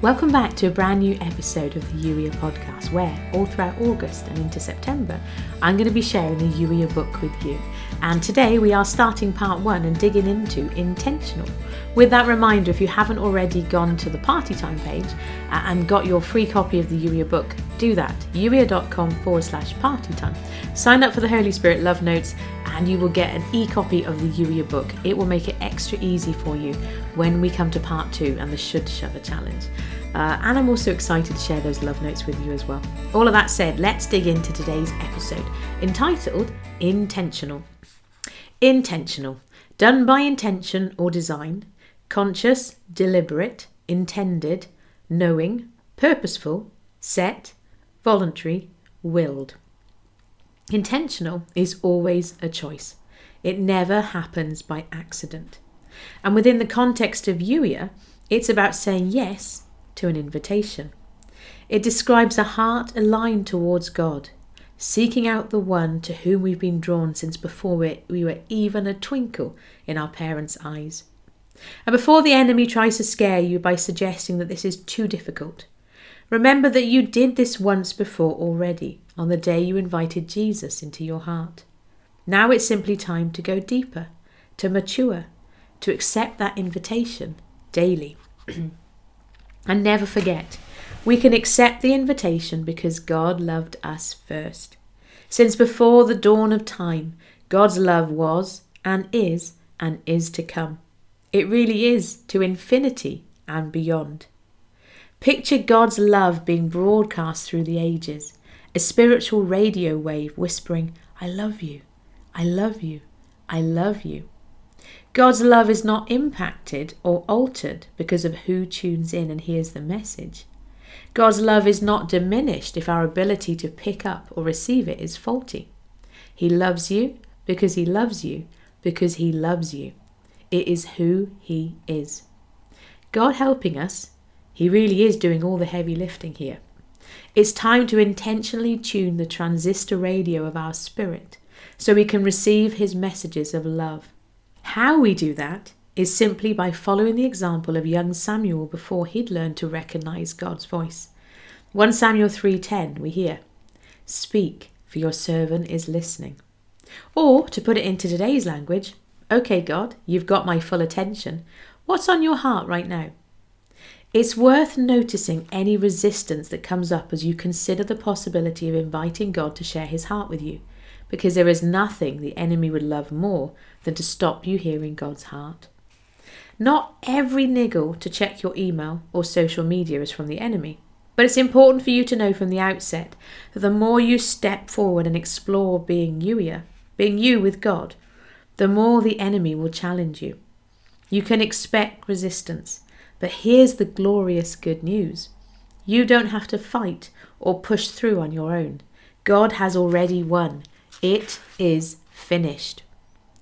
Welcome back to a brand new episode of the Youier podcast, where all throughout August and into September, I'm going to be sharing the Youier book with you. And today we are starting part 1 and digging into intentional. With that reminder, if you haven't already gone to the party time page and got your free copy of the Youier book, do that, youier.com/partytime. Sign up for the Holy Spirit Love Notes and you will get an e-copy of the Youier book. It will make it extra easy for you when we come to part 2 and the Should Shove challenge. And I'm also excited to share those love notes with you as well. All of that said, let's dig into today's episode, entitled Intentional. Intentional, done by intention or design, conscious, deliberate, intended, knowing, purposeful, set, voluntary, willed. Intentional is always a choice. It never happens by accident. And within the context of Youier, it's about saying yes to an invitation. It describes a heart aligned towards God, seeking out the one to whom we've been drawn since before we were even a twinkle in our parents' eyes. And before the enemy tries to scare you by suggesting that this is too difficult, remember that you did this once before already, on the day you invited Jesus into your heart. Now it's simply time to go deeper, to mature, to accept that invitation daily. And never forget, we can accept the invitation because God loved us first. Since before the dawn of time, God's love was and is to come. It really is to infinity and beyond. Picture God's love being broadcast through the ages, a spiritual radio wave whispering, I love you, I love you, I love you. God's love is not impacted or altered because of who tunes in and hears the message. God's love is not diminished if our ability to pick up or receive it is faulty. He loves you because he loves you because he loves you. It is who he is. God helping us, he really is doing all the heavy lifting here. It's time to intentionally tune the transistor radio of our spirit so we can receive his messages of love. How we do that is simply by following the example of young Samuel before he'd learned to recognize God's voice. 1 Samuel 3:10 we hear, Speak, for your servant is listening. Or, to put it into today's language, Okay God, you've got my full attention. What's on your heart right now? It's worth noticing any resistance that comes up as you consider the possibility of inviting God to share his heart with you, because there is nothing the enemy would love more than to stop you hearing God's heart. Not every niggle to check your email or social media is from the enemy, but it's important for you to know from the outset that the more you step forward and explore being Youier, being you with God, the more the enemy will challenge you. You can expect resistance, but here's the glorious good news. You don't have to fight or push through on your own. God has already won. It is finished.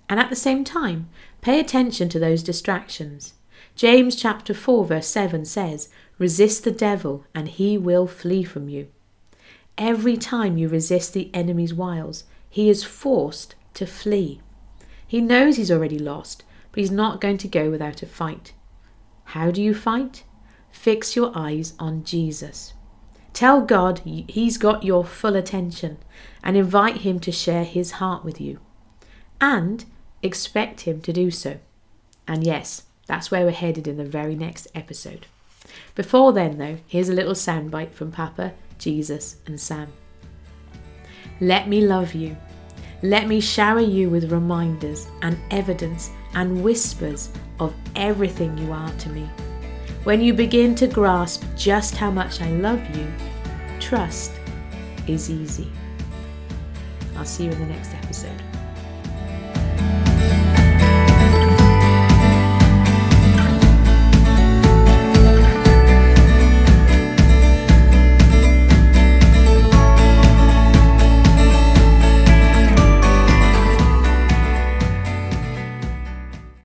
And at the same time, pay attention to those distractions. James chapter 4 verse 7 says, Resist the devil and he will flee from you. Every time you resist the enemy's wiles, he is forced to flee. He knows he's already lost, but he's not going to go without a fight. How do you fight? Fix your eyes on Jesus. Tell God he's got your full attention and invite him to share his heart with you. And expect him to do so. And yes, that's where we're headed in the very next episode. Before then, though, here's a little soundbite from Papa, Jesus and Sam. Let me love you. Let me shower you with reminders and evidence and whispers of everything you are to me. When you begin to grasp just how much I love you, trust is easy. I'll see you in the next episode.